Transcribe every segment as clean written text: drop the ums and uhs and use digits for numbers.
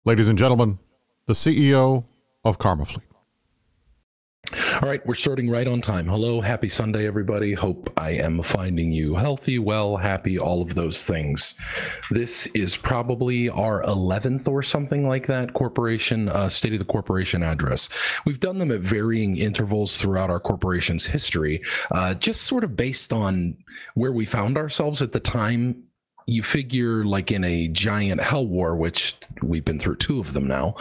Ladies and gentlemen, the CEO of Karmafleet. All right, we're starting right on time. Hello, happy Sunday, everybody. Hope I am finding you healthy, well, happy, all of those things. This is probably our 11th or something like that corporation, State of the Corporation address. We've done them at varying intervals throughout our corporation's history, just sort of based on where we found ourselves at the time. You figure like in a giant hell war, which we've been through 2 of them now,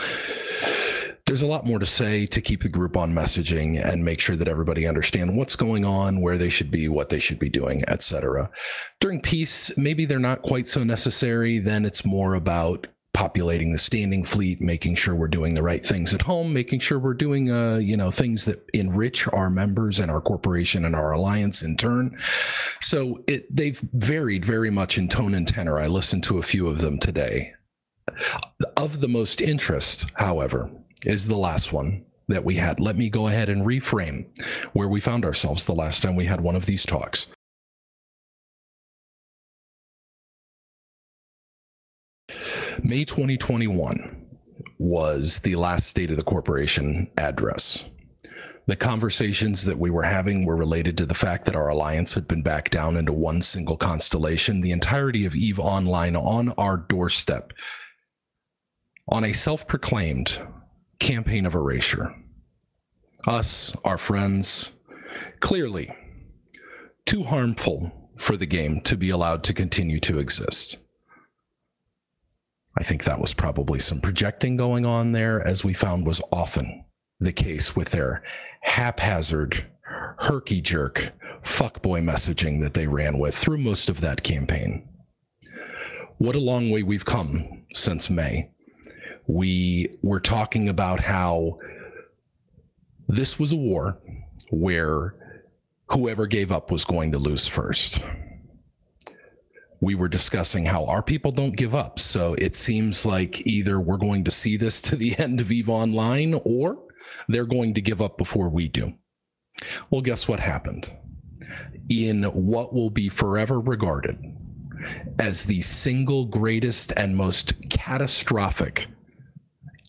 there's a lot more to say to keep the group on messaging and make sure that everybody understands what's going on, where they should be, what they should be doing, etc. During peace, maybe they're not quite so necessary. Then it's more about populating the standing fleet, making sure we're doing the right things at home, making sure we're doing, things that enrich our members and our corporation and our alliance in turn. So they've varied very much in tone and tenor. I listened to a few of them today. Of the most interest, however, is the last one that we had. Let me go ahead and reframe where we found ourselves the last time we had one of these talks. May 2021 was the last State of the Corporation address. The conversations that we were having were related to the fact that our alliance had been back down into one single constellation, the entirety of EVE Online on our doorstep, on a self-proclaimed campaign of erasure. Us, our friends, clearly too harmful for the game to be allowed to continue to exist. I think that was probably some projecting going on there, as we found was often the case with their haphazard, herky-jerk, fuckboy messaging that they ran with through most of that campaign. What a long way we've come since May. We were talking about how this was a war where whoever gave up was going to lose first. We were discussing how our people don't give up. So it seems like either we're going to see this to the end of EVE Online or they're going to give up before we do. Well, guess what happened? In what will be forever regarded as the single greatest and most catastrophic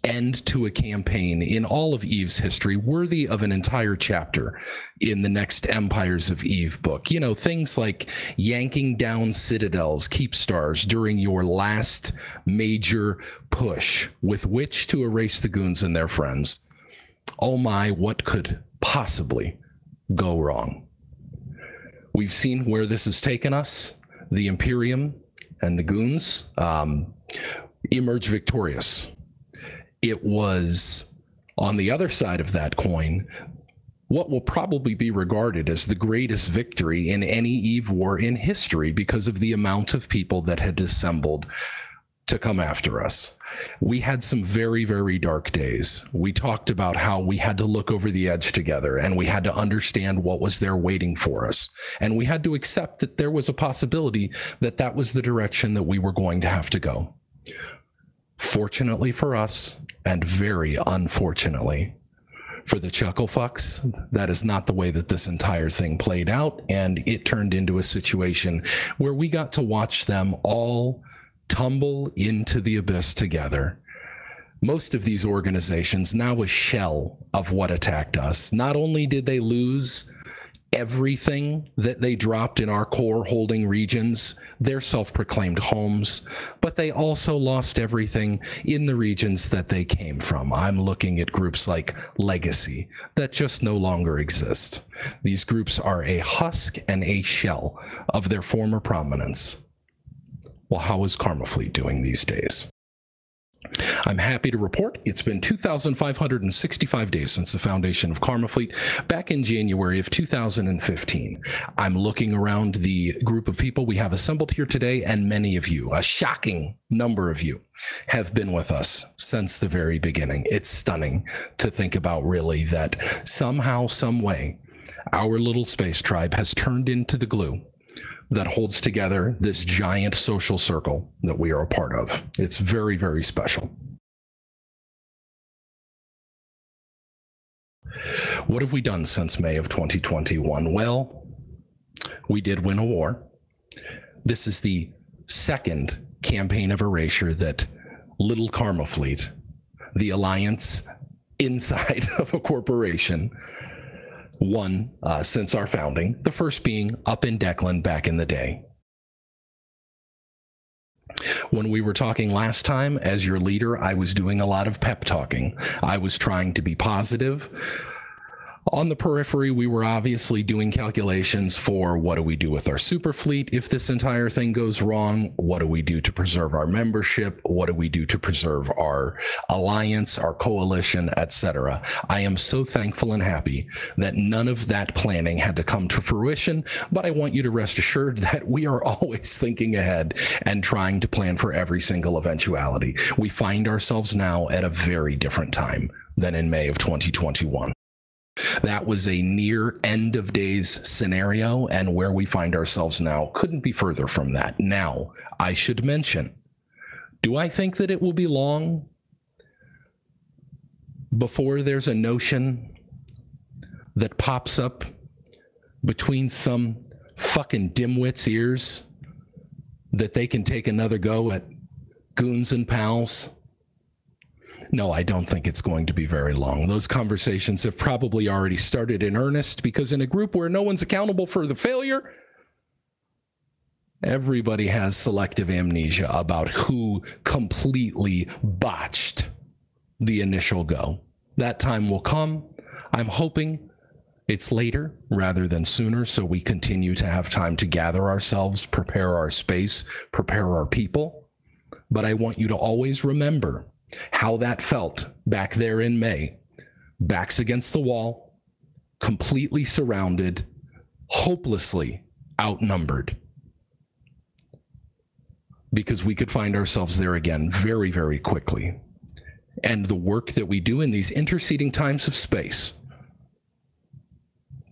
end to a campaign in all of EVE's history, worthy of an entire chapter in the next Empires of EVE book. You know, things like yanking down citadels, keep stars during your last major push with which to erase the goons and their friends. Oh my, what could possibly go wrong? We've seen where this has taken us. The Imperium and the goons emerge victorious. It was, on the other side of that coin, what will probably be regarded as the greatest victory in any EVE war in history because of the amount of people that had assembled to come after us. We had some very, very dark days. We talked about how we had to look over the edge together and we had to understand what was there waiting for us. And we had to accept that there was a possibility that that was the direction that we were going to have to go. Fortunately for us, and very unfortunately for the chucklefucks, that is not the way that this entire thing played out, and it turned into a situation where we got to watch them all tumble into the abyss together. Most of these organizations, now a shell of what attacked us. Not only did they lose everything that they dropped in our core holding regions, their self-proclaimed homes, but they also lost everything in the regions that they came from. I'm looking at groups like Legacy that just no longer exist. These groups are a husk and a shell of their former prominence. Well, how is Karmafleet doing these days? I'm happy to report it's been 2,565 days since the foundation of Karmafleet back in January of 2015. I'm looking around the group of people we have assembled here today, and many of you, a shocking number of you, have been with us since the very beginning. It's stunning to think about, really, that somehow, some way, our little space tribe has turned into the glue that holds together this giant social circle that we are a part of. It's very, very special. What have we done since May of 2021? Well, we did win a war. This is the second campaign of erasure that little Karmafleet, the alliance inside of a corporation, one since our founding, the first being up in Declan back in the day. When we were talking last time, as your leader, I was doing a lot of pep talking. I was trying to be positive. On the periphery, we were obviously doing calculations for what do we do with our super fleet if this entire thing goes wrong? What do we do to preserve our membership? What do we do to preserve our alliance, our coalition, etc.? I am so thankful and happy that none of that planning had to come to fruition, but I want you to rest assured that we are always thinking ahead and trying to plan for every single eventuality. We find ourselves now at a very different time than in May of 2021. That was a near end of days scenario, and where we find ourselves now couldn't be further from that. Now, I should mention, do I think that it will be long before there's a notion that pops up between some fucking dimwits' ears that they can take another go at goons and pals? No, I don't think it's going to be very long. Those conversations have probably already started in earnest, because in a group where no one's accountable for the failure, everybody has selective amnesia about who completely botched the initial go. That time will come. I'm hoping it's later rather than sooner, so we continue to have time to gather ourselves, prepare our space, prepare our people. But I want you to always remember how that felt back there in May, backs against the wall, completely surrounded, hopelessly outnumbered. Because we could find ourselves there again very, very quickly. And the work that we do in these interceding times of space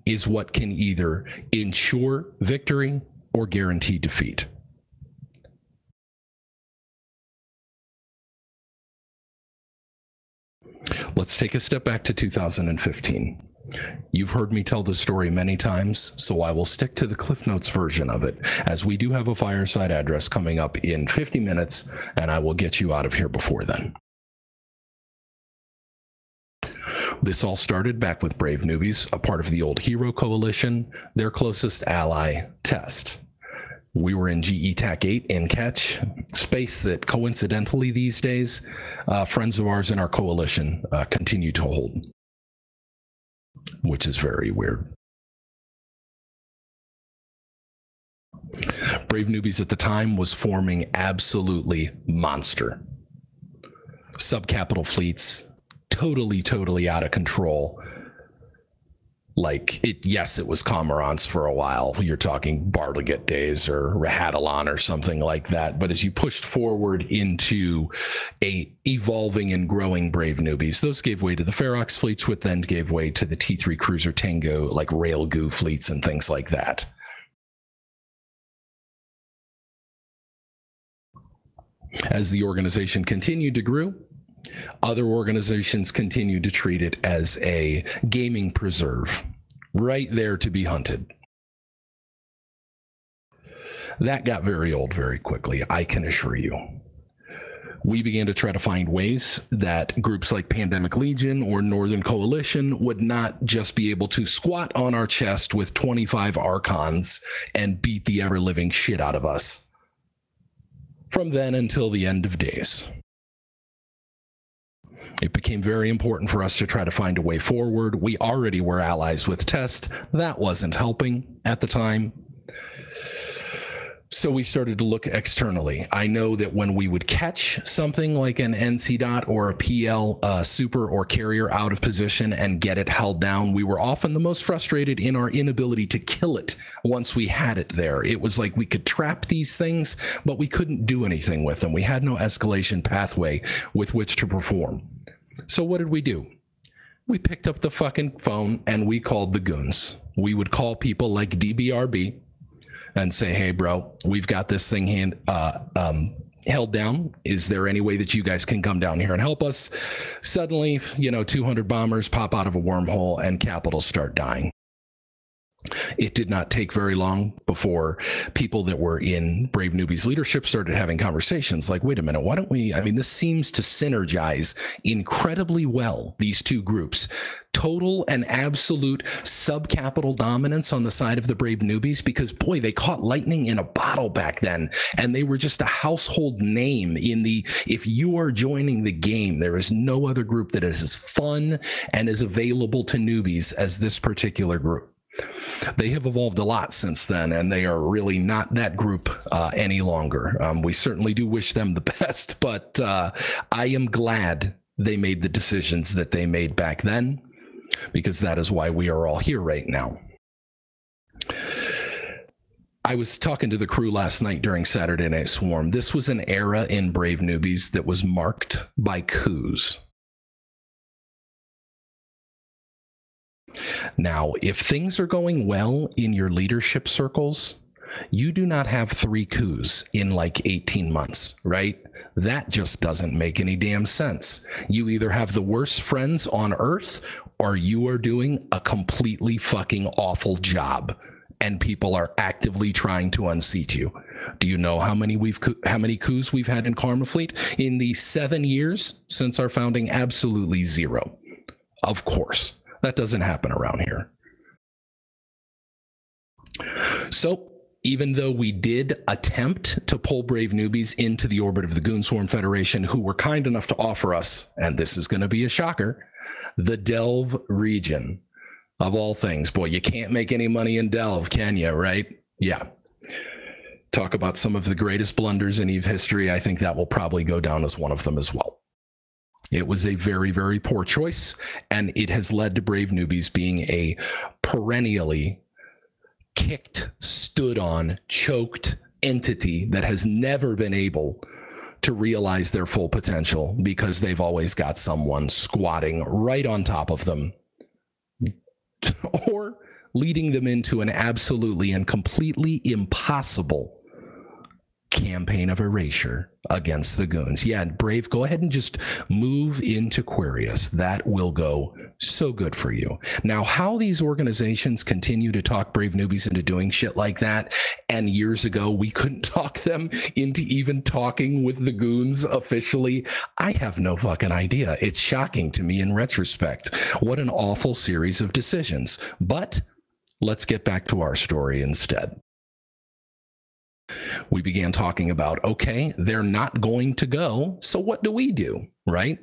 is what can either ensure victory or guarantee defeat. Let's take a step back to 2015. You've heard me tell the story many times, so I will stick to the Cliff Notes version of it, as we do have a fireside address coming up in 50 minutes, and I will get you out of here before then. This all started back with Brave Newbies, a part of the old Hero Coalition, their closest ally, Test. We were in GE TAC 8 in Catch, space that coincidentally these days, friends of ours in our coalition continue to hold, which is very weird. Brave Newbies at the time was forming absolutely monster. Subcapital fleets, totally out of control. Like, yes, it was Cormorants for a while. You're talking Barliget days or Rahadalon or something like that. But as you pushed forward into a evolving and growing Brave Newbies, those gave way to the Ferox fleets, which then gave way to the T3 Cruiser Tango, like Railgoo fleets and things like that. As the organization continued to grow, other organizations continued to treat it as a gaming preserve, right there to be hunted. That got very old very quickly, I can assure you. We began to try to find ways that groups like Pandemic Legion or Northern Coalition would not just be able to squat on our chest with 25 Archons and beat the ever-living shit out of us from then until the end of days. It became very important for us to try to find a way forward. We already were allies with Test. That wasn't helping at the time. So we started to look externally. I know that when we would catch something like an NC dot or a PL super or carrier out of position and get it held down, we were often the most frustrated in our inability to kill it once we had it there. It was like we could trap these things, but we couldn't do anything with them. We had no escalation pathway with which to perform. So what did we do? We picked up the fucking phone and we called the goons. We would call people like DBRB and say, hey, bro, we've got this thing held down. Is there any way that you guys can come down here and help us? Suddenly, 200 bombers pop out of a wormhole and capitals start dying. It did not take very long before people that were in Brave Newbies leadership started having conversations like, wait a minute, why don't we, I mean, this seems to synergize incredibly well, these two groups. Total and absolute subcapital dominance on the side of the Brave Newbies, because boy, they caught lightning in a bottle back then, and they were just a household name in the, if you are joining the game, there is no other group that is as fun and as available to newbies as this particular group. They have evolved a lot since then, and they are really not that group any longer. We certainly do wish them the best, but I am glad they made the decisions that they made back then, because that is why we are all here right now. I was talking to the crew last night during Saturday Night Swarm. This was an era in Brave Newbies that was marked by coups. Now, if things are going well in your leadership circles, you do not have 3 coups in like 18 months, right? That just doesn't make any damn sense. You either have the worst friends on earth, or you are doing a completely fucking awful job, and people are actively trying to unseat you. Do you know how many coups we've had in Karmafleet in the 7 years since our founding? Absolutely 0. Of course, that doesn't happen around here. So, even though we did attempt to pull Brave Newbies into the orbit of the Goonswarm Federation, who were kind enough to offer us, and this is going to be a shocker, the Delve region, of all things. Boy, you can't make any money in Delve, can you, right? Yeah. Talk about some of the greatest blunders in EVE history. I think that will probably go down as one of them as well. It was a very, very poor choice, and it has led to Brave Newbies being a perennially kicked, stood on, choked entity that has never been able to realize their full potential, because they've always got someone squatting right on top of them or leading them into an absolutely and completely impossible campaign of erasure against the goons. Yeah, Brave, go ahead and just move into Aquarius. That will go so good for you. Now, how these organizations continue to talk Brave Newbies into doing shit like that, and years ago we couldn't talk them into even talking with the goons officially, I have no fucking idea. It's shocking to me in retrospect. What an awful series of decisions. But let's get back to our story instead. We began talking about, okay, they're not going to go, so what do, right?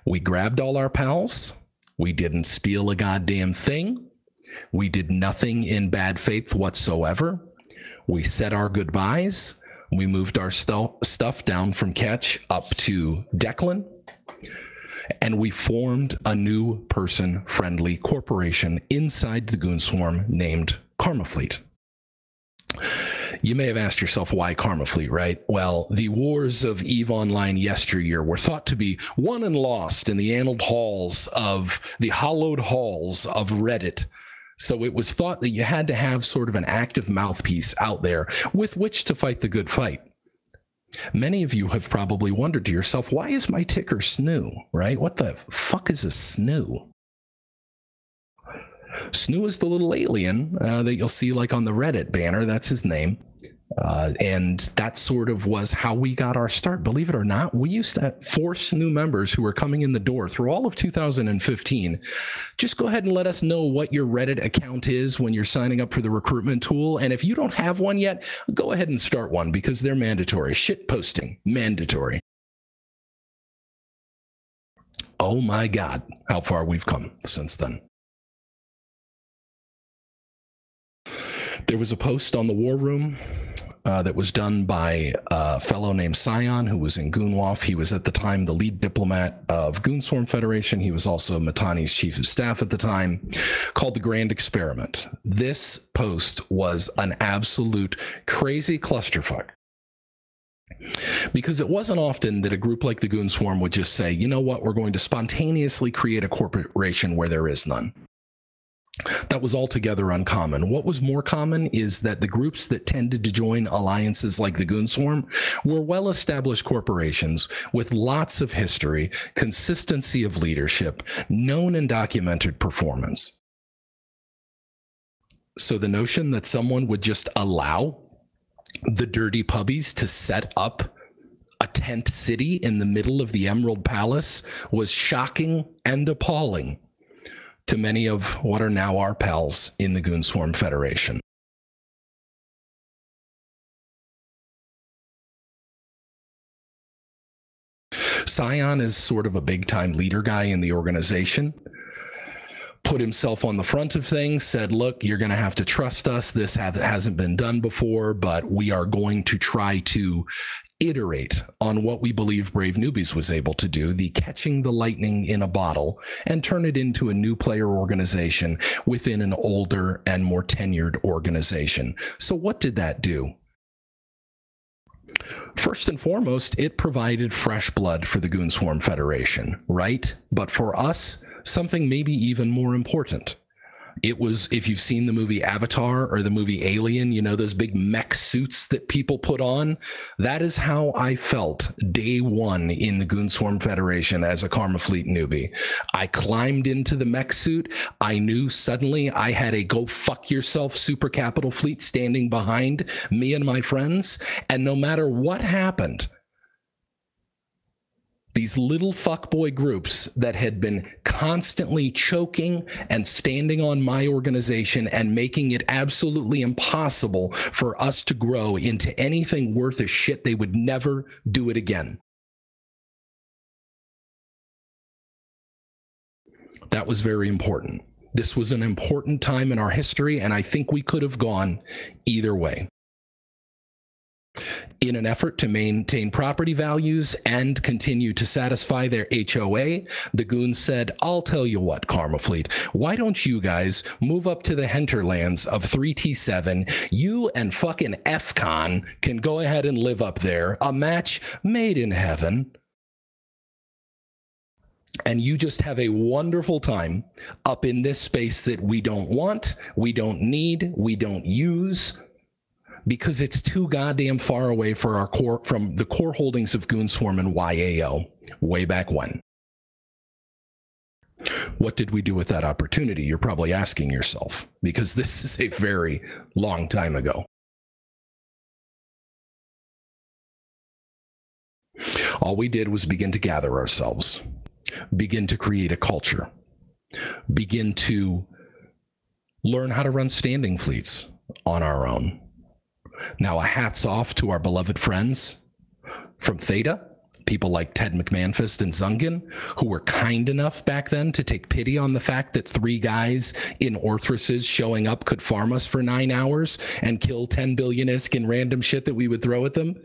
We grabbed all our pals. We didn't steal a goddamn thing. We did nothing in bad faith whatsoever. We said our goodbyes. We moved our stuff down from Ketch up to Declan, and we formed a new person-friendly corporation inside the Goonswarm named Karmafleet. You may have asked yourself, why Karmafleet, right? Well, the wars of EVE Online yesteryear were thought to be won and lost in the annaled halls of the hollowed halls of Reddit. So it was thought that you had to have sort of an active mouthpiece out there with which to fight the good fight. Many of you have probably wondered to yourself, why is my ticker Snoo, right? What the fuck is a Snoo? Snoo is the little alien that you'll see like on the Reddit banner. That's his name. And that sort of was how we got our start. Believe it or not, we used to force new members who were coming in the door through all of 2015. Just go ahead and let us know what your Reddit account is when you're signing up for the recruitment tool. And if you don't have one yet, go ahead and start one, because they're mandatory. Shit posting, mandatory. Oh my God, how far we've come since then. There was a post on the War Room that was done by a fellow named Scion, who was in Goonwolf. He was at the time the lead diplomat of Goonswarm Federation. He was also Matani's chief of staff at the time, called The Grand Experiment. This post was an absolute crazy clusterfuck, because it wasn't often that a group like the Goonswarm would just say, you know what, we're going to spontaneously create a corporation where there is none. That was altogether uncommon. What was more common is that the groups that tended to join alliances like the Goonswarm were well-established corporations with lots of history, consistency of leadership, known and documented performance. So the notion that someone would just allow the dirty pubbies to set up a tent city in the middle of the Emerald Palace was shocking and appalling to many of what are now our pals in the Goonswarm Federation. Scion is sort of a big-time leader guy in the organization. Put himself on the front of things, said, look, you're going to have to trust us. This hasn't been done before, but we are going to try to iterate on what we believe Brave Newbies was able to do, the catching the lightning in a bottle, and turn it into a new player organization within an older and more tenured organization. So what did that do? First and foremost, it provided fresh blood for the Goonswarm Federation, right? But for us, something maybe even more important. It was, if you've seen the movie Avatar or the movie Alien, you know, those big mech suits that people put on. That is how I felt day one in the Goonswarm Federation as a Karmafleet newbie. I climbed into the mech suit. I knew suddenly I had a go fuck yourself super capital fleet standing behind me and my friends. And no matter what happened, these little fuckboy groups that had been constantly choking and standing on my organization and making it absolutely impossible for us to grow into anything worth a shit, they would never do it again. That was very important. This was an important time in our history, and I think we could have gone either way. In an effort to maintain property values and continue to satisfy their HOA, the goons said, I'll tell you what, Karmafleet, why don't you guys move up to the hinterlands of 3T7? You and fucking FCon can go ahead and live up there, a match made in heaven. And you just have a wonderful time up in this space that we don't want, we don't need, we don't use, because it's too goddamn far away for our core, from the core holdings of Goonswarm and YAO way back when. What did we do with that opportunity? You're probably asking yourself, because this is a very long time ago. All we did was begin to gather ourselves, begin to create a culture, begin to learn how to run standing fleets on our own. Now, a hats off to our beloved friends from Theta, people like Ted McManfist and Zungin, who were kind enough back then to take pity on the fact that 3 guys in Orthruses showing up could farm us for 9 hours and kill 10 billion ISK in random shit that we would throw at them.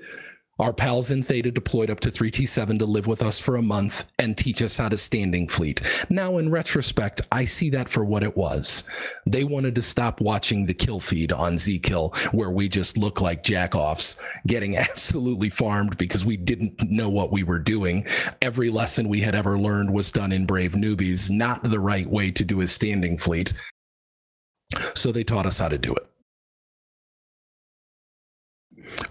Our pals in Theta deployed up to 3T7 to live with us for a month and teach us how to standing fleet. Now, in retrospect, I see that for what it was. They wanted to stop watching the kill feed on Zkill, where we just look like jack-offs, getting absolutely farmed because we didn't know what we were doing. Every lesson we had ever learned was done in Brave Newbies, not the right way to do a standing fleet. So they taught us how to do it.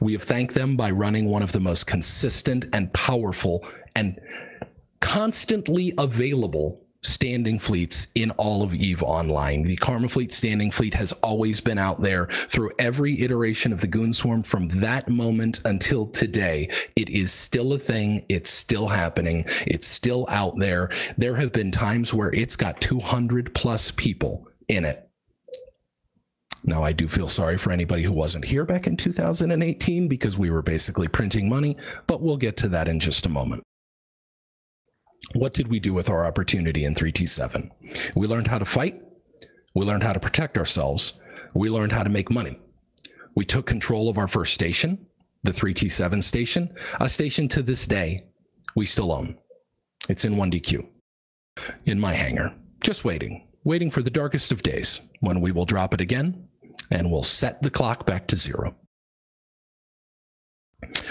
We have thanked them by running one of the most consistent and powerful and constantly available standing fleets in all of EVE Online. The Karmafleet standing fleet has always been out there through every iteration of the Goonswarm from that moment until today. It is still a thing. It's still happening. It's still out there. There have been times where it's got 200 plus people in it. Now, I do feel sorry for anybody who wasn't here back in 2018 because we were basically printing money, but we'll get to that in just a moment. What did we do with our opportunity in 3T7? We learned how to fight. We learned how to protect ourselves. We learned how to make money. We took control of our first station, the 3T7 station, a station to this day we still own. It's in 1DQ, in my hangar, just waiting for the darkest of days when we will drop it again and we'll set the clock back to 0.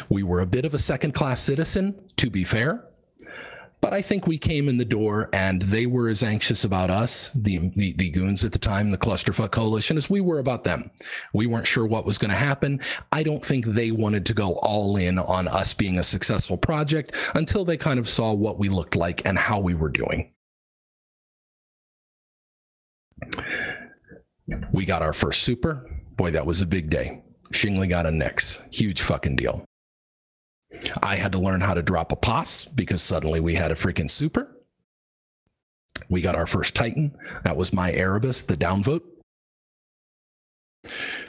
We were a bit of a second-class citizen, to be fair, but I think we came in the door and they were as anxious about us, the goons at the time, the Clusterfuck Coalition, as we were about them. We weren't sure what was going to happen. I don't think they wanted to go all in on us being a successful project until they kind of saw what we looked like and how we were doing. We got our first super. Boy, that was a big day. Shingley got a Nix. Huge fucking deal. I had to learn how to drop a POS because suddenly we had a freaking super. We got our first Titan. That was my Erebus, the downvote.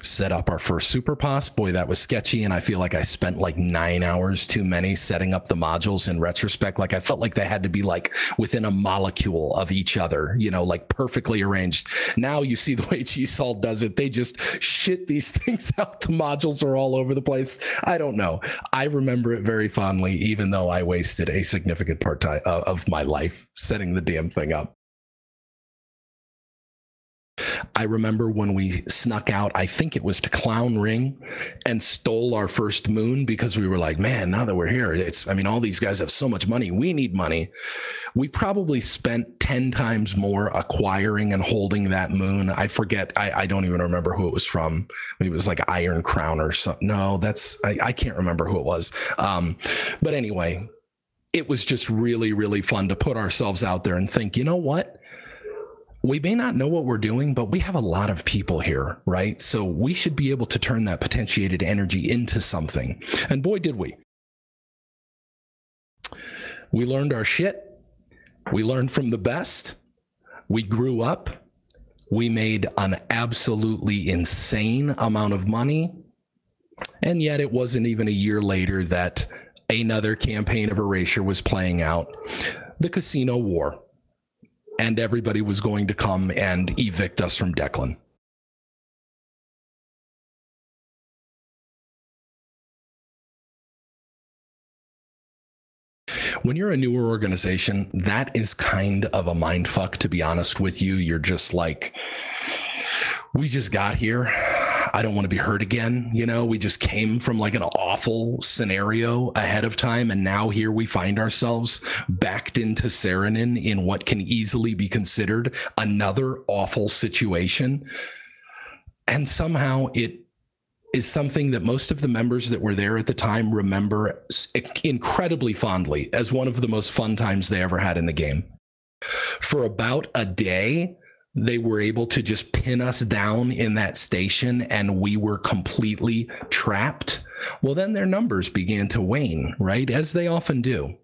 Set up our first super POS. Boy, that was sketchy, and I feel like I spent like 9 hours too many setting up the modules in retrospect. Like I felt like they had to be like within a molecule of each other, you know, like perfectly arranged. Now you see the way GSOL does it. They just shit these things out. The modules are all over the place. I don't know. I remember it very fondly, even though I wasted a significant part of my life setting the damn thing up. I remember when we snuck out, I think it was to Clown Ring, and stole our first moon because we were like, man, now that we're here, I mean, all these guys have so much money. We need money. We probably spent 10 times more acquiring and holding that moon. I forget. I don't even remember who it was from. It was like Iron Crown or something. No, I can't remember who it was. But anyway, it was just really, really fun to put ourselves out there and think, you know what? We may not know what we're doing, but we have a lot of people here, right? So we should be able to turn that potentiated energy into something. And boy, did we. We learned our shit. We learned from the best. We grew up. We made an absolutely insane amount of money. And yet it wasn't even a year later that another campaign of erasure was playing out. The casino war. And everybody was going to come and evict us from Declan. When you're a newer organization, that is kind of a mind fuck, to be honest with you. You're just like, we just got here. I don't want to be hurt again. You know, we just came from like an awful scenario ahead of time. And now here we find ourselves backed into Snoonion in what can easily be considered another awful situation. And somehow it is something that most of the members that were there at the time remember incredibly fondly as one of the most fun times they ever had in the game. For about a day, they were able to just pin us down in that station and we were completely trapped. Well, then their numbers began to wane, right? As they often do.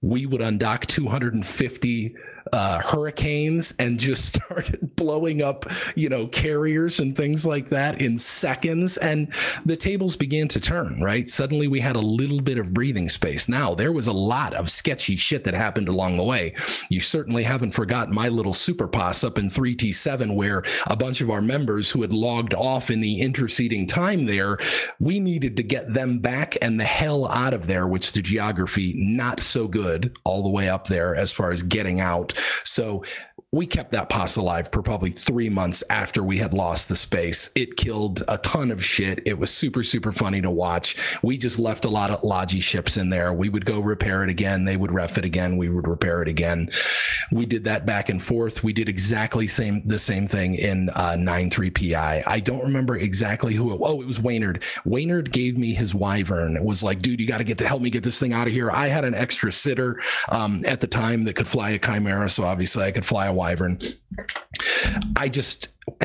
We would undock 250 hurricanes and just started blowing up, you know, carriers and things like that in seconds. And the tables began to turn, right? Suddenly we had a little bit of breathing space. Now, there was a lot of sketchy shit that happened along the way. You certainly haven't forgotten my little super POS up in 3T7 where a bunch of our members who had logged off in the interceding time there, we needed to get them back and the hell out of there, which the geography not so good all the way up there as far as getting out. So we kept that POS alive for probably 3 months after we had lost the space. It killed a ton of shit. It was super, super funny to watch. We just left a lot of Logi ships in there. We would go repair it again. They would ref it again. We would repair it again. We did that back and forth. We did exactly the same thing in 9-3 PI. I don't remember exactly who it was. Oh, it was Waynard. Waynard gave me his Wyvern. It was like, dude, you got to help me get this thing out of here. I had an extra sitter at the time that could fly a Chimera, so obviously I could fly a Wyvern.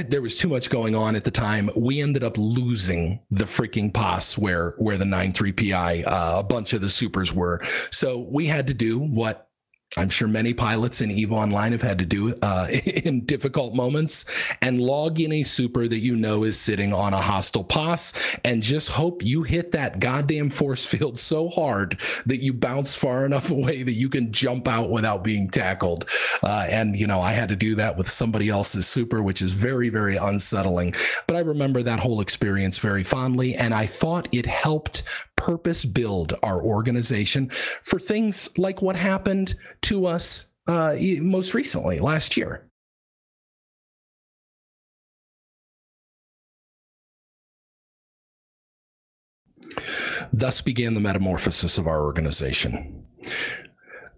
There was too much going on at the time. We ended up losing the freaking POS where the 9-3 PI, a bunch of the supers were. So we had to do what I'm sure many pilots in EVE Online have had to do in difficult moments, and log in a super that you know is sitting on a hostile POS and just hope you hit that goddamn force field so hard that you bounce far enough away that you can jump out without being tackled. And, you know, I had to do that with somebody else's super, which is very, very unsettling. But I remember that whole experience very fondly, and I thought it helped purpose build our organization for things like what happened to us most recently last year. Thus began the metamorphosis of our organization.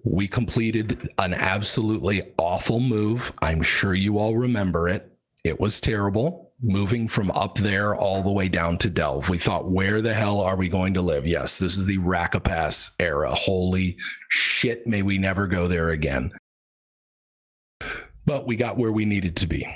We completed an absolutely awful move. I'm sure you all remember it. It was terrible. Moving from up there all the way down to Delve. We thought, where the hell are we going to live? Yes, this is the Rakapass era. Holy shit, may we never go there again. But we got where we needed to be.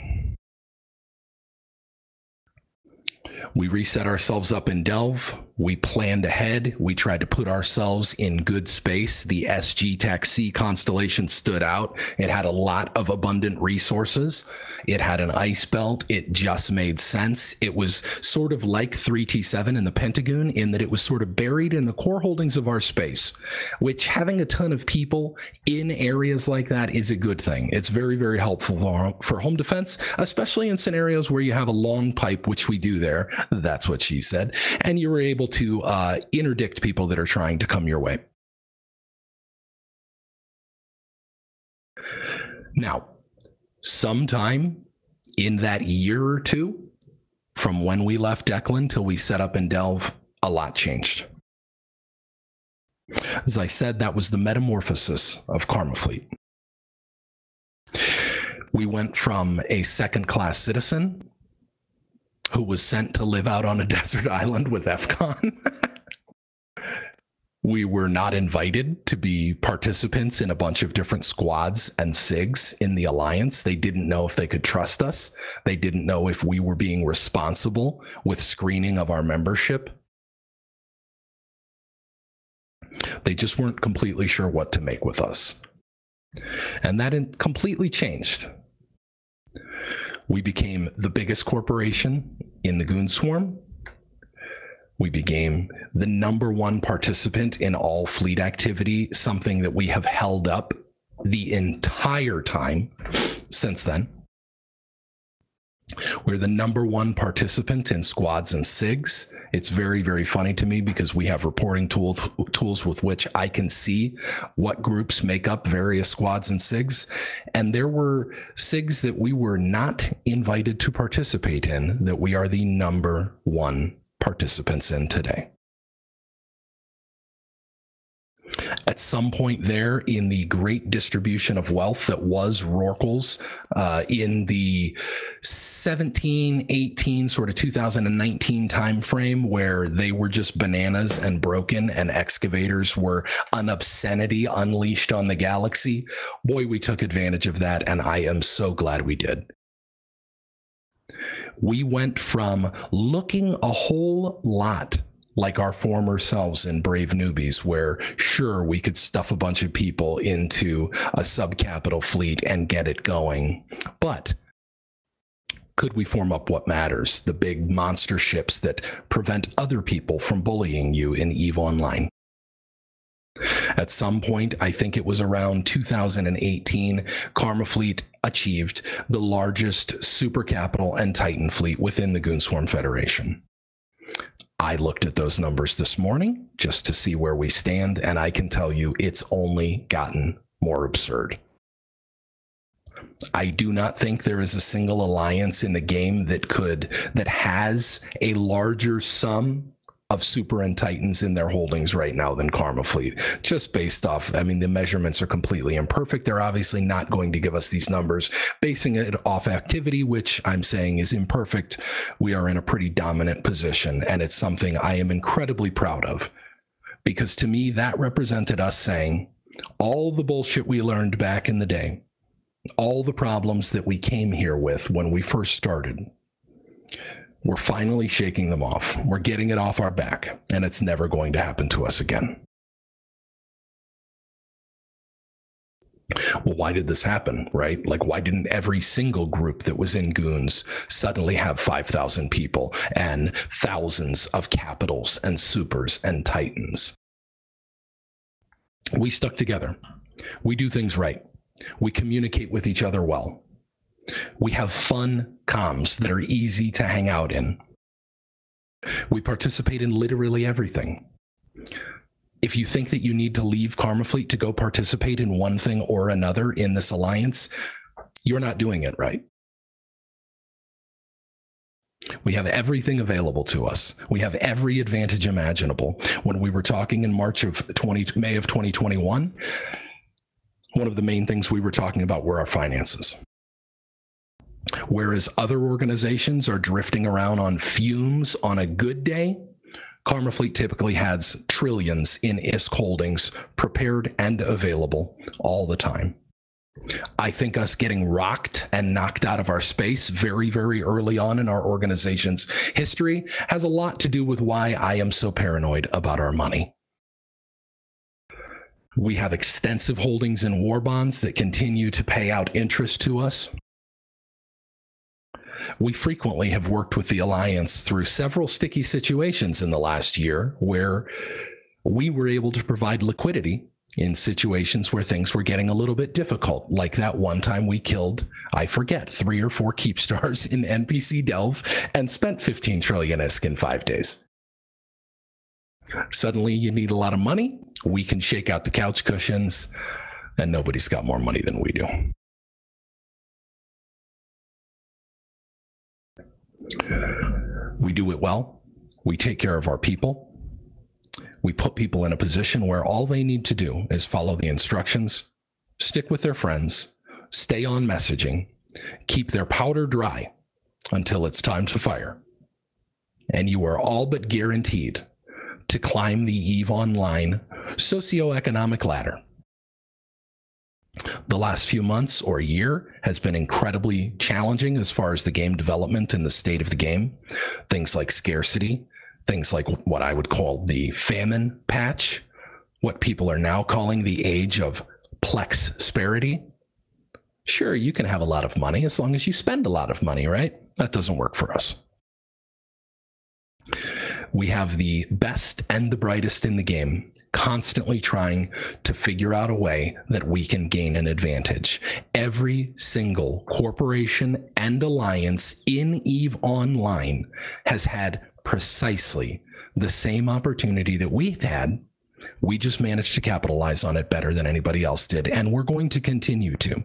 We reset ourselves up in Delve. We planned ahead. We tried to put ourselves in good space. The SG Taxi constellation stood out. It had a lot of abundant resources. It had an ice belt. It just made sense. It was sort of like 3T7 in the Pentagon in that it was sort of buried in the core holdings of our space, which having a ton of people in areas like that is a good thing. It's very, very helpful for home defense, especially in scenarios where you have a long pipe, which we do there. That's what she said. And you were able to interdict people that are trying to come your way. Now, sometime in that year or two from when we left Declan till we set up in Delve, a lot changed. As I said, that was the metamorphosis of Karmafleet. We went from a second-class citizen who was sent to live out on a desert island with FCON. We were not invited to be participants in a bunch of different squads and SIGs in the Alliance. They didn't know if they could trust us. They didn't know if we were being responsible with screening of our membership. They just weren't completely sure what to make with us. And that completely changed. We became the biggest corporation in the Goon Swarm. We became the #1 participant in all fleet activity, something that we have held up the entire time since then. We're the #1 participant in squads and SIGs. It's very, very funny to me because we have reporting tools with which I can see what groups make up various squads and SIGs. And there were SIGs that we were not invited to participate in that we are the #1 participants in today. At some point there in the great distribution of wealth that was Rorquals in the 17, 18, sort of 2019 timeframe where they were just bananas and broken and excavators were an obscenity unleashed on the galaxy, boy, we took advantage of that, and I am so glad we did. We went from looking a whole lot like our former selves in Brave Newbies, where sure, we could stuff a bunch of people into a sub-capital fleet and get it going, but could we form up what matters, the big monster ships that prevent other people from bullying you in EVE Online? At some point, I think it was around 2018, Karmafleet achieved the largest super capital and Titan fleet within the Goonswarm Federation. I looked at those numbers this morning just to see where we stand, and I can tell you it's only gotten more absurd. I do not think there is a single alliance in the game that has a larger sum of Super and Titans in their holdings right now than Karmafleet, just based off, I mean, the measurements are completely imperfect. They're obviously not going to give us these numbers, basing it off activity, which I'm saying is imperfect. We are in a pretty dominant position, and it's something I am incredibly proud of, because to me, that represented us saying all the bullshit we learned back in the day, all the problems that we came here with when we first started, we're finally shaking them off. We're getting it off our back, and it's never going to happen to us again. Well, why did this happen, right? Like, why didn't every single group that was in Goons suddenly have 5,000 people and thousands of capitals and supers and titans? We stuck together. We do things right. We communicate with each other well. We have fun comms that are easy to hang out in. We participate in literally everything. If you think that you need to leave Karmafleet to go participate in one thing or another in this alliance, you're not doing it right. We have everything available to us. We have every advantage imaginable. When we were talking in May of 2021, one of the main things we were talking about were our finances. Whereas other organizations are drifting around on fumes on a good day, Karmafleet typically has trillions in ISK holdings prepared and available all the time. I think us getting rocked and knocked out of our space very, very early on in our organization's history has a lot to do with why I am so paranoid about our money. We have extensive holdings in war bonds that continue to pay out interest to us. We frequently have worked with the Alliance through several sticky situations in the last year where we were able to provide liquidity in situations where things were getting a little bit difficult, like that one time we killed, I forget, 3 or 4 keep stars in NPC Delve and spent 15 trillion ISK in 5 days. Suddenly you need a lot of money, we can shake out the couch cushions, and nobody's got more money than we do. We do it well. We take care of our people. We put people in a position where all they need to do is follow the instructions, stick with their friends, stay on messaging, keep their powder dry until it's time to fire. And you are all but guaranteed to climb the EVE Online socioeconomic ladder. The last few months or year has been incredibly challenging as far as the game development and the state of the game. Things like scarcity, things like what I would call the famine patch, what people are now calling the age of Plexsperity. Sure, you can have a lot of money as long as you spend a lot of money, right? That doesn't work for us. We have the best and the brightest in the game constantly trying to figure out a way that we can gain an advantage. Every single corporation and alliance in EVE Online has had precisely the same opportunity that we've had. We just managed to capitalize on it better than anybody else did, and we're going to continue to.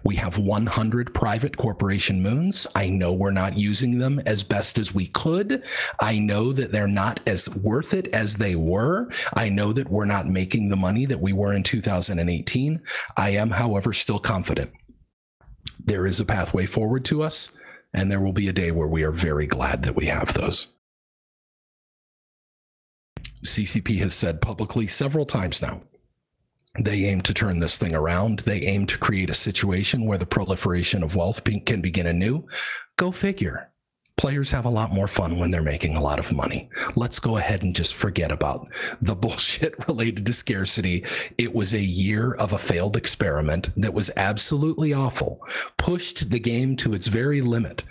We have 100 private corporation moons. I know we're not using them as best as we could. I know that they're not as worth it as they were. I know that we're not making the money that we were in 2018. I am, however, still confident. There is a pathway forward to us, and there will be a day where we are very glad that we have those. CCP has said publicly several times now, they aim to turn this thing around. They aim to create a situation where the proliferation of wealth can begin anew. Go figure. Players have a lot more fun when they're making a lot of money. Let's go ahead and just forget about the bullshit related to scarcity. It was a year of a failed experiment that was absolutely awful, pushed the game to its very limit.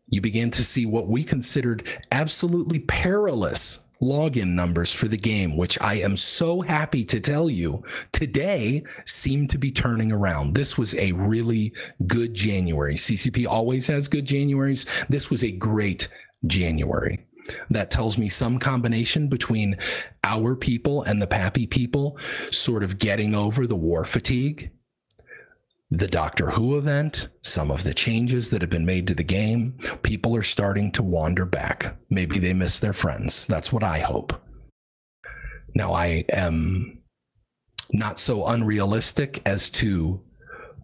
You began to see what we considered absolutely perilous login numbers for the game, which I am so happy to tell you today seem to be turning around. This was a really good January. CCP always has good Januaries. This was a great January. That tells me some combination between our people and the Pappy people sort of getting over the war fatigue, the Doctor Who event, some of the changes that have been made to the game. People are starting to wander back. Maybe they miss their friends. That's what I hope. Now, I am not so unrealistic as to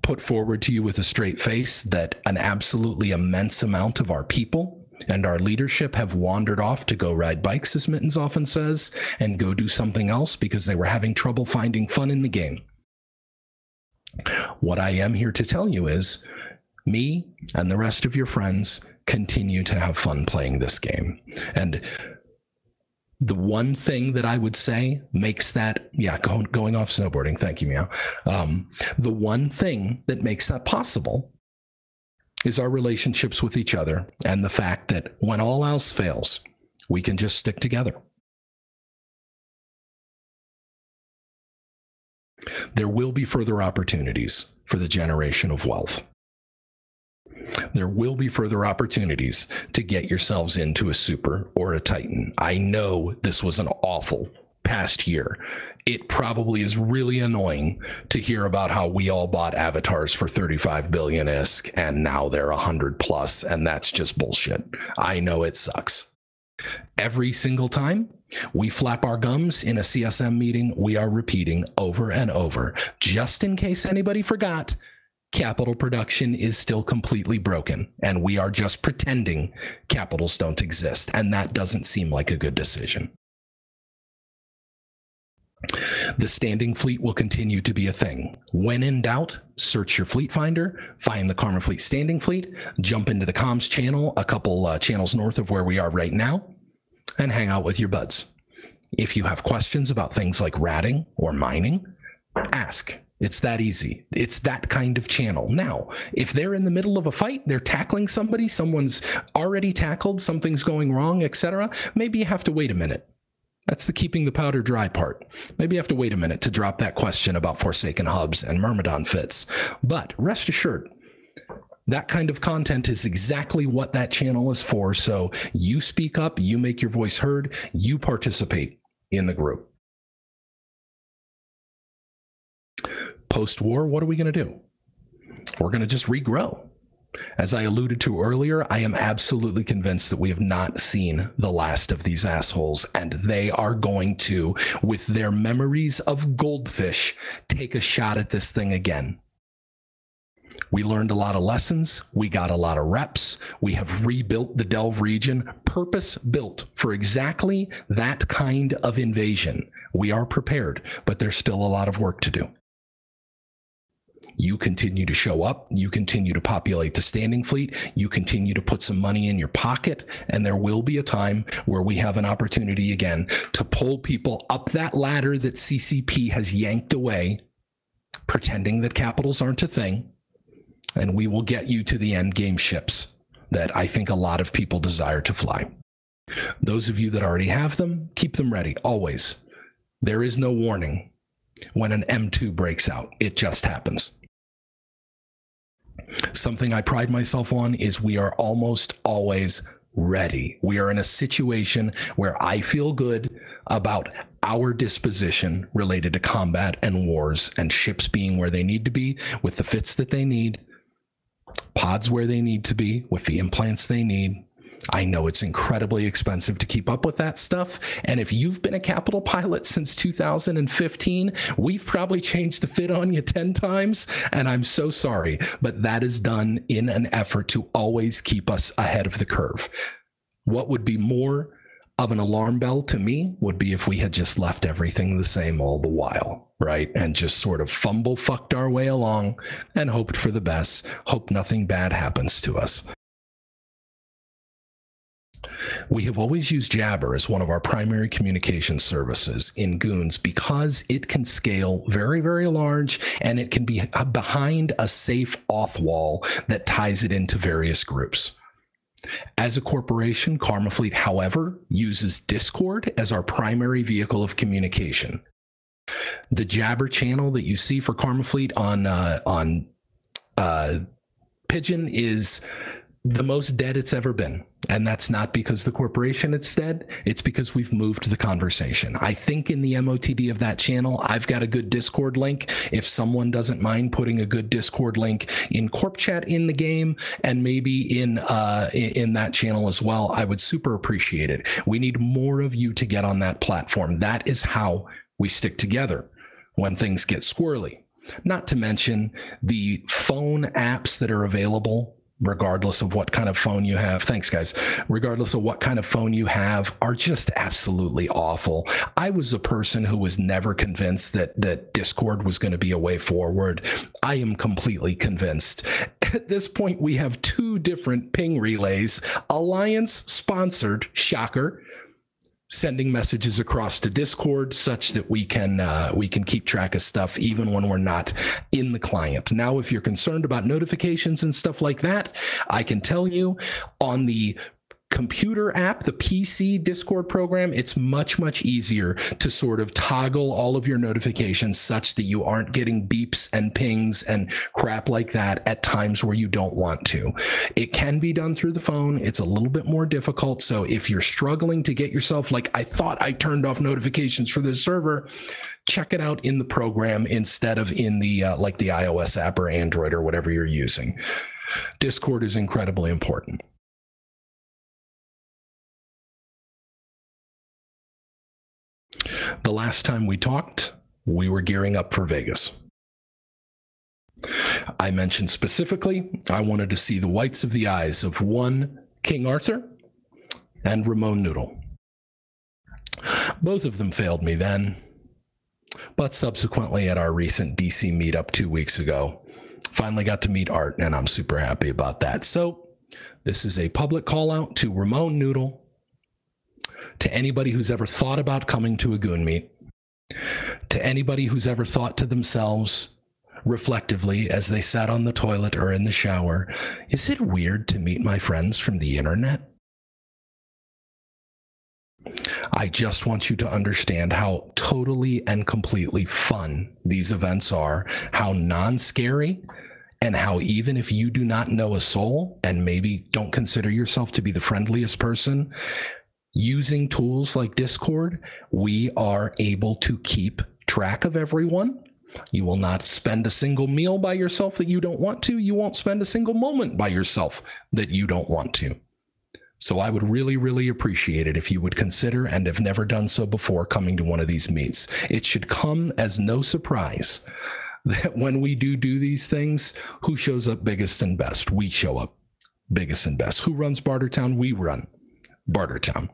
put forward to you with a straight face that an absolutely immense amount of our people and our leadership have wandered off to go ride bikes, as Mittens often says, and go do something else because they were having trouble finding fun in the game. What I am here to tell you is me and the rest of your friends continue to have fun playing this game. And the one thing that I would say makes that, going off snowboarding, thank you, Meow. The one thing that makes that possible is our relationships with each other and the fact that when all else fails, we can just stick together. There will be further opportunities for the generation of wealth. There will be further opportunities to get yourselves into a super or a titan. I know this was an awful past year. It probably is really annoying to hear about how we all bought avatars for 35 billion ISK and now they're 100 plus, and that's just bullshit. I know it sucks. Every single time we flap our gums in a CSM meeting, we are repeating over and over, just in case anybody forgot, capital production is still completely broken, and we are just pretending capitals don't exist, and that doesn't seem like a good decision. The standing fleet will continue to be a thing. When in doubt, search your fleet finder, find the Karmafleet standing fleet, jump into the comms channel a couple channels north of where we are right now, and hang out with your buds. If you have questions about things like ratting or mining, ask. It's that easy. It's that kind of channel. Now, if they're in the middle of a fight, they're tackling somebody, someone's already tackled, something's going wrong, etc., maybe you have to wait a minute. That's the keeping the powder dry part. Maybe you have to wait a minute to drop that question about Forsaken hubs and Myrmidon fits. But rest assured, that kind of content is exactly what that channel is for. So you speak up, you make your voice heard, you participate in the group. Post-war, what are we going to do? We're going to just regrow. As I alluded to earlier, I am absolutely convinced that we have not seen the last of these assholes, and they are going to, with their memories of goldfish, take a shot at this thing again. We learned a lot of lessons. We got a lot of reps. We have rebuilt the Delve region, purpose-built for exactly that kind of invasion. We are prepared, but there's still a lot of work to do. You continue to show up, you continue to populate the standing fleet, you continue to put some money in your pocket, and there will be a time where we have an opportunity again to pull people up that ladder that CCP has yanked away, pretending that capitals aren't a thing, and we will get you to the end game ships that I think a lot of people desire to fly. Those of you that already have them, keep them ready, always. There is no warning when an M2 breaks out. It just happens. Something I pride myself on is we are almost always ready. We are in a situation where I feel good about our disposition related to combat and wars and ships being where they need to be with the fits that they need, pods where they need to be with the implants they need. I know it's incredibly expensive to keep up with that stuff. And if you've been a capital pilot since 2015, we've probably changed the fit on you 10 times. And I'm so sorry, but that is done in an effort to always keep us ahead of the curve. What would be more of an alarm bell to me would be if we had just left everything the same all the while, right? And just sort of fucked our way along and hoped for the best, hope nothing bad happens to us. We have always used Jabber as one of our primary communication services in Goons because it can scale very, very large, and it can be behind a safe auth wall that ties it into various groups. As a corporation, Karmafleet, however, uses Discord as our primary vehicle of communication. The Jabber channel that you see for Karmafleet on Pigeon is the most dead it's ever been. And that's not because the corporation is dead. It's because we've moved the conversation. I think in the MOTD of that channel, I've got a good Discord link. If someone doesn't mind putting a good Discord link in Corp Chat in the game and maybe in that channel as well, I would super appreciate it. We need more of you to get on that platform. That is how we stick together when things get squirrely. Not to mention the phone apps that are available, regardless of what kind of phone you have. Thanks, guys. Regardless of what kind of phone you have, are just absolutely awful. I was a person who was never convinced that Discord was going to be a way forward. I am completely convinced. At this point, we have 2 different ping relays, Alliance-sponsored, shocker, sending messages across to Discord such that we can keep track of stuff even when we're not in the client. Now, if you're concerned about notifications and stuff like that, I can tell you on the computer app, the PC Discord program, it's much, much easier to sort of toggle all of your notifications such that you aren't getting beeps and pings and crap like that at times where you don't want to. It can be done through the phone. It's a little bit more difficult. So if you're struggling to get yourself like, I thought I turned off notifications for this server, check it out in the program instead of in the like the iOS app or Android or whatever you're using. Discord is incredibly important. The last time we talked, we were gearing up for Vegas. I mentioned specifically, I wanted to see the whites of the eyes of one King Arthur and Ramon Noodle. Both of them failed me then. but subsequently at our recent DC meetup 2 weeks ago, finally got to meet Art, and I'm super happy about that. So this is a public call out to Ramon Noodle, to anybody who's ever thought about coming to a goon meet, to anybody who's ever thought to themselves reflectively as they sat on the toilet or in the shower, is it weird to meet my friends from the internet? I just want you to understand how totally and completely fun these events are, how non-scary, and how even if you do not know a soul and maybe don't consider yourself to be the friendliest person, using tools like Discord, we are able to keep track of everyone. You will not spend a single meal by yourself that you don't want to. You won't spend a single moment by yourself that you don't want to. So I would really, really appreciate it if you would consider, and have never done so before, coming to one of these meets. It should come as no surprise that when we do these things, who shows up biggest and best? We show up biggest and best. Who runs Bartertown? We run Bartertown.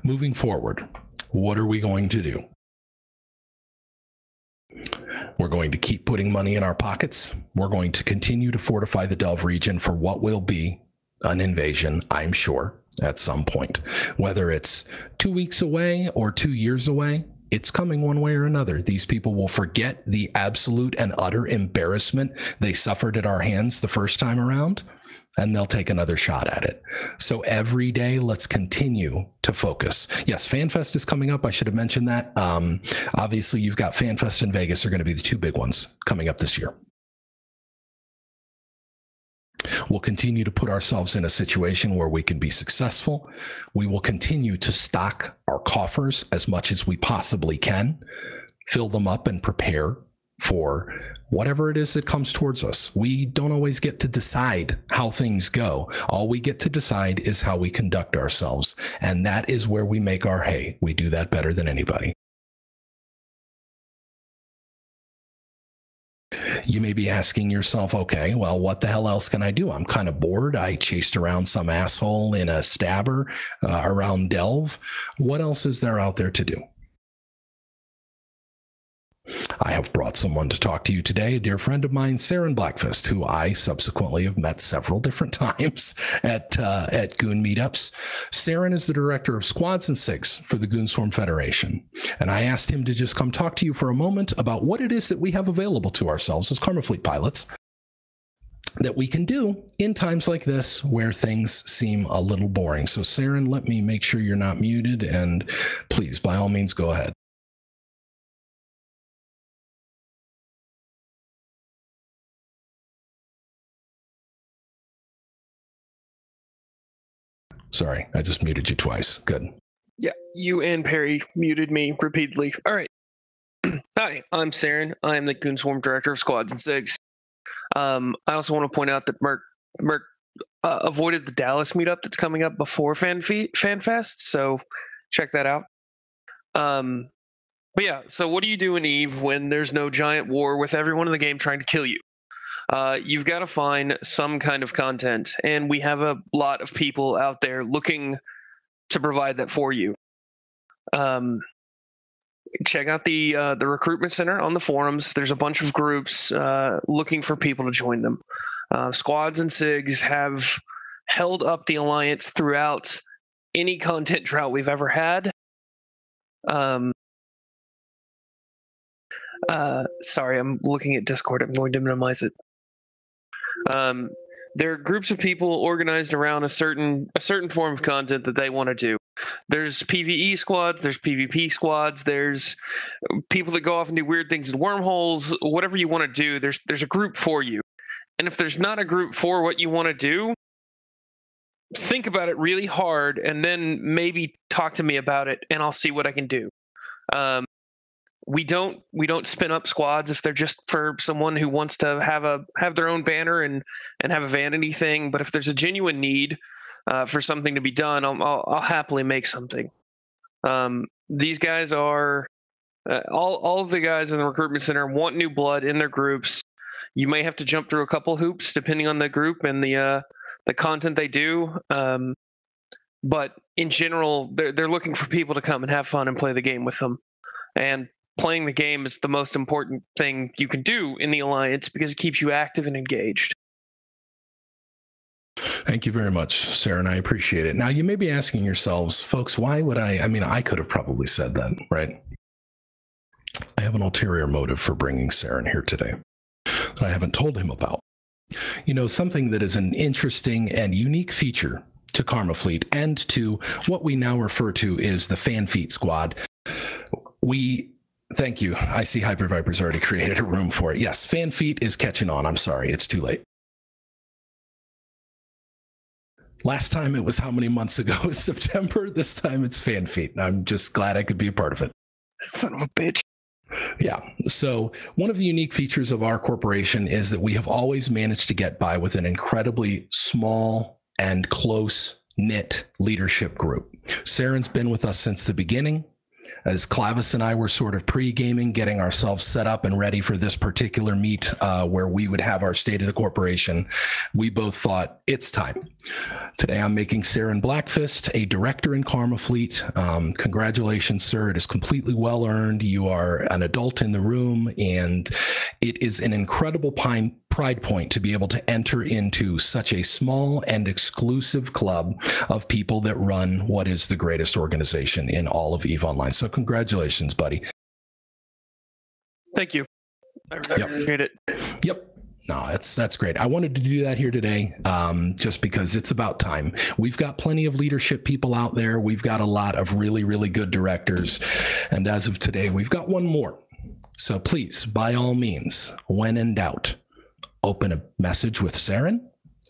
Moving forward, what are we going to do? We're going to keep putting money in our pockets. We're going to continue to fortify the Delve region for what will be an invasion, I'm sure, at some point. Whether it's 2 weeks away or 2 years away, it's coming one way or another. These people will forget the absolute and utter embarrassment they suffered at our hands the first time around, and they'll take another shot at it. So every day, let's continue to focus. Yes, FanFest is coming up. I should have mentioned that. Obviously, you've got FanFest and Vegas are going to be the two big ones coming up this year. We'll continue to put ourselves in a situation where we can be successful. We will continue to stock our coffers as much as we possibly can, fill them up and prepare for whatever it is that comes towards us. We don't always get to decide how things go. All we get to decide is how we conduct ourselves. And that is where we make our hay. We do that better than anybody. You may be asking yourself, okay, well, what the hell else can I do? I'm kind of bored. I chased around some asshole in a stabber around Delve. What else is there out there to do? I have brought someone to talk to you today, a dear friend of mine, Saren Blackfist, who I subsequently have met several different times at Goon meetups. Saren is the director of Squads and SIGs for the Goonswarm Federation, and I asked him to just come talk to you for a moment about what it is that we have available to ourselves as Karmafleet pilots that we can do in times like this where things seem a little boring. So Saren, let me make sure you're not muted, and please, by all means, go ahead. Sorry, I just muted you twice. Good. Yeah, you and Perry muted me repeatedly. All right. Hi, I'm Saren. I am the Goonswarm Director of Squads and SIGs. I also want to point out that Merc avoided the Dallas meetup that's coming up before FanFest, so check that out. But yeah, so what do you do in EVE when there's no giant war with everyone in the game trying to kill you? You've got to find some kind of content, and we have a lot of people out there looking to provide that for you. Check out the recruitment center on the forums. There's a bunch of groups looking for people to join them. Squads and SIGs have held up the alliance throughout any content drought we've ever had. Sorry, I'm looking at Discord. I'm going to minimize it. There are groups of people organized around a certain form of content that they want to do. There's PvE squads, there's PvP squads, there's people that go off and do weird things in wormholes. Whatever you want to do, there's a group for you. And if there's not a group for what you want to do, think about it really hard and then maybe talk to me about it, and I'll see what I can do. We don't spin up squads if they're just for someone who wants to have their own banner and have a vanity thing. But if there's a genuine need for something to be done, I'll happily make something. These guys are all of the guys in the recruitment center want new blood in their groups. You may have to jump through a couple hoops depending on the group and the content they do. But in general, they're looking for people to come and have fun and play the game with them. And playing the game is the most important thing you can do in the Alliance because it keeps you active and engaged. Thank you very much, Sarah, and I appreciate it. Now, you may be asking yourselves, folks, why would I mean, I could have probably said that, right? I have an ulterior motive for bringing Sarah in here today that I haven't told him about. You know, something that is an interesting and unique feature to Karmafleet and to what we now refer to as the Fanfeet Squad. Thank you. I see Hyper Viper's already created a room for it. Yes, Fanfeet is catching on. I'm sorry, it's too late. Last time it was how many months ago? It was September. This time it's Fanfeet. I'm just glad I could be a part of it. Son of a bitch. Yeah. So one of the unique features of our corporation is that we have always managed to get by with an incredibly small and close-knit leadership group. Saren's been with us since the beginning. As Clavis and I were sort of pre-gaming, getting ourselves set up and ready for this particular meet where we would have our State of the Corporation, we both thought, it's time. Today I'm making Saren Blackfist a director in Karmafleet. Congratulations, sir. It is completely well-earned. You are an adult in the room, and it is an incredible pride point to be able to enter into such a small and exclusive club of people that run what is the greatest organization in all of EVE Online. So congratulations, buddy. Thank you. I appreciate it. Yep. No, that's great. I wanted to do that here today just because it's about time. We've got plenty of leadership people out there. We've got a lot of really, really good directors. And as of today, we've got one more. So please, by all means, when in doubt, open a message with Saren.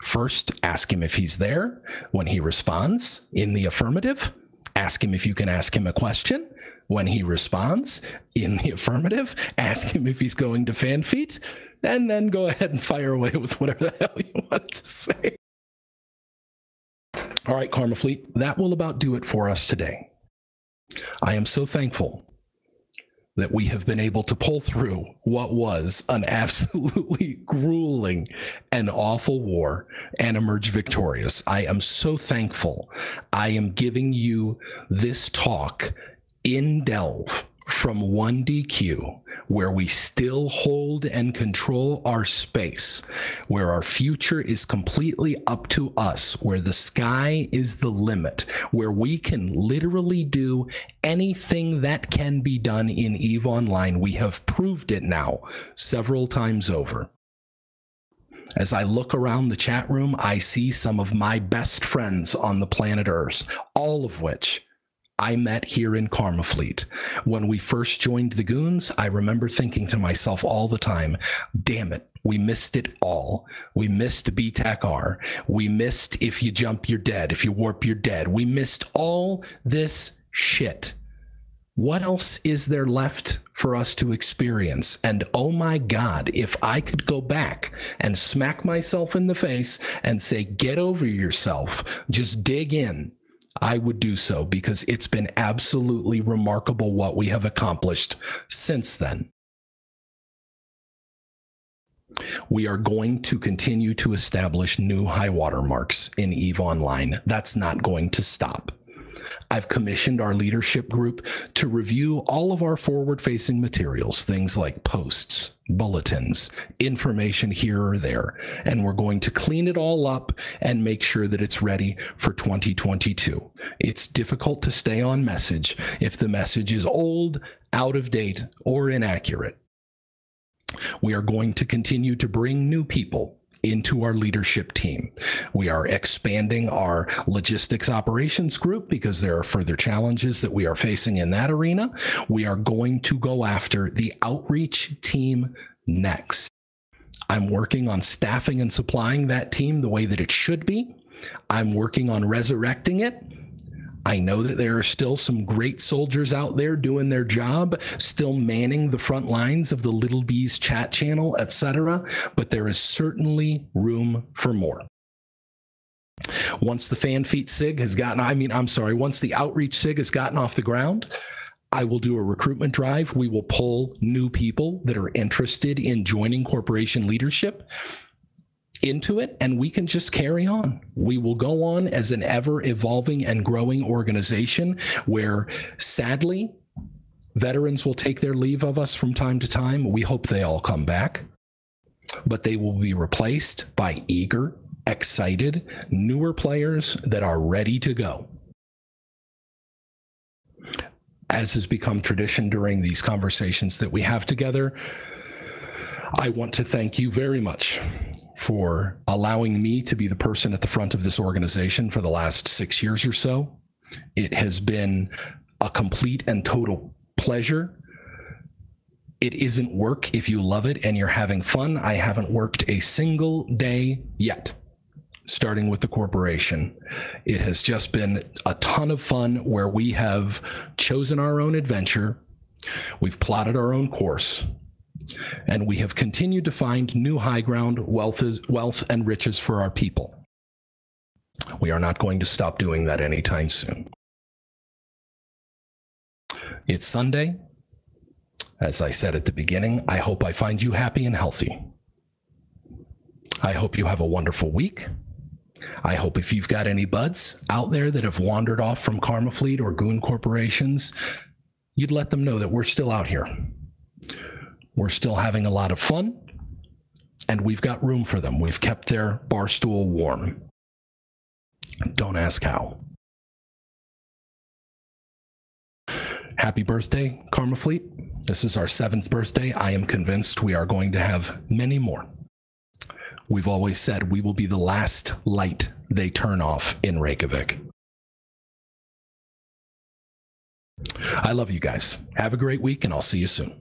First, ask him if he's there. When he responds in the affirmative, ask him if you can ask him a question. When he responds in the affirmative, ask him if he's going to Fanfeet, and then go ahead and fire away with whatever the hell you want to say. All right, Karmafleet, that will about do it for us today. I am so thankful that we have been able to pull through what was an absolutely grueling and awful war and emerge victorious. I am so thankful I am giving you this talk in Delve from 1DQ, where we still hold and control our space, where our future is completely up to us, where the sky is the limit, where we can literally do anything that can be done in EVE Online. We have proved it now several times over. As I look around the chat room, I see some of my best friends on the planet Earth, all of which I met here in Karmafleet. When we first joined the Goons, I remember thinking to myself all the time, damn it, we missed it all. We missed BTAC-R. We missed if you jump, you're dead. If you warp, you're dead. We missed all this shit. What else is there left for us to experience? And oh my God, if I could go back and smack myself in the face and say, get over yourself, just dig in, I would do so, because it's been absolutely remarkable what we have accomplished since then. We are going to continue to establish new high water marks in EVE Online. That's not going to stop. I've commissioned our leadership group to review all of our forward-facing materials, things like posts, bulletins, information here or there, and we're going to clean it all up and make sure that it's ready for 2022. It's difficult to stay on message if the message is old, out of date, or inaccurate. We are going to continue to bring new people into our leadership team. We are expanding our logistics operations group because there are further challenges that we are facing in that arena. We are going to go after the outreach team next. I'm working on staffing and supplying that team the way that it should be. I'm working on resurrecting it. I know that there are still some great soldiers out there doing their job, still manning the front lines of the Little Bees chat channel, etc., but there is certainly room for more. Once the Fanfeet SIG has gotten, once the outreach SIG has gotten off the ground, I will do a recruitment drive. We will pull new people that are interested in joining corporation leadership. into it, and we can just carry on. We will go on as an ever evolving and growing organization where, sadly, veterans will take their leave of us from time to time. We hope they all come back, but they will be replaced by eager, excited, newer players that are ready to go. As has become tradition during these conversations that we have together, I want to thank you very much for allowing me to be the person at the front of this organization for the last 6 years or so. It has been a complete and total pleasure. It isn't work if you love it and you're having fun. I haven't worked a single day yet, starting with the corporation. It has just been a ton of fun where we have chosen our own adventure, we've plotted our own course, and we have continued to find new high ground, wealth and riches for our people. We are not going to stop doing that anytime soon. It's Sunday. As I said at the beginning, I hope I find you happy and healthy. I hope you have a wonderful week. I hope if you've got any buds out there that have wandered off from Karmafleet or Goon corporations, you'd let them know that we're still out here. We're still having a lot of fun, and we've got room for them. We've kept their barstool warm. Don't ask how. Happy birthday, Karmafleet. This is our 7th birthday. I am convinced we are going to have many more. We've always said we will be the last light they turn off in Reykjavik. I love you guys. Have a great week, and I'll see you soon.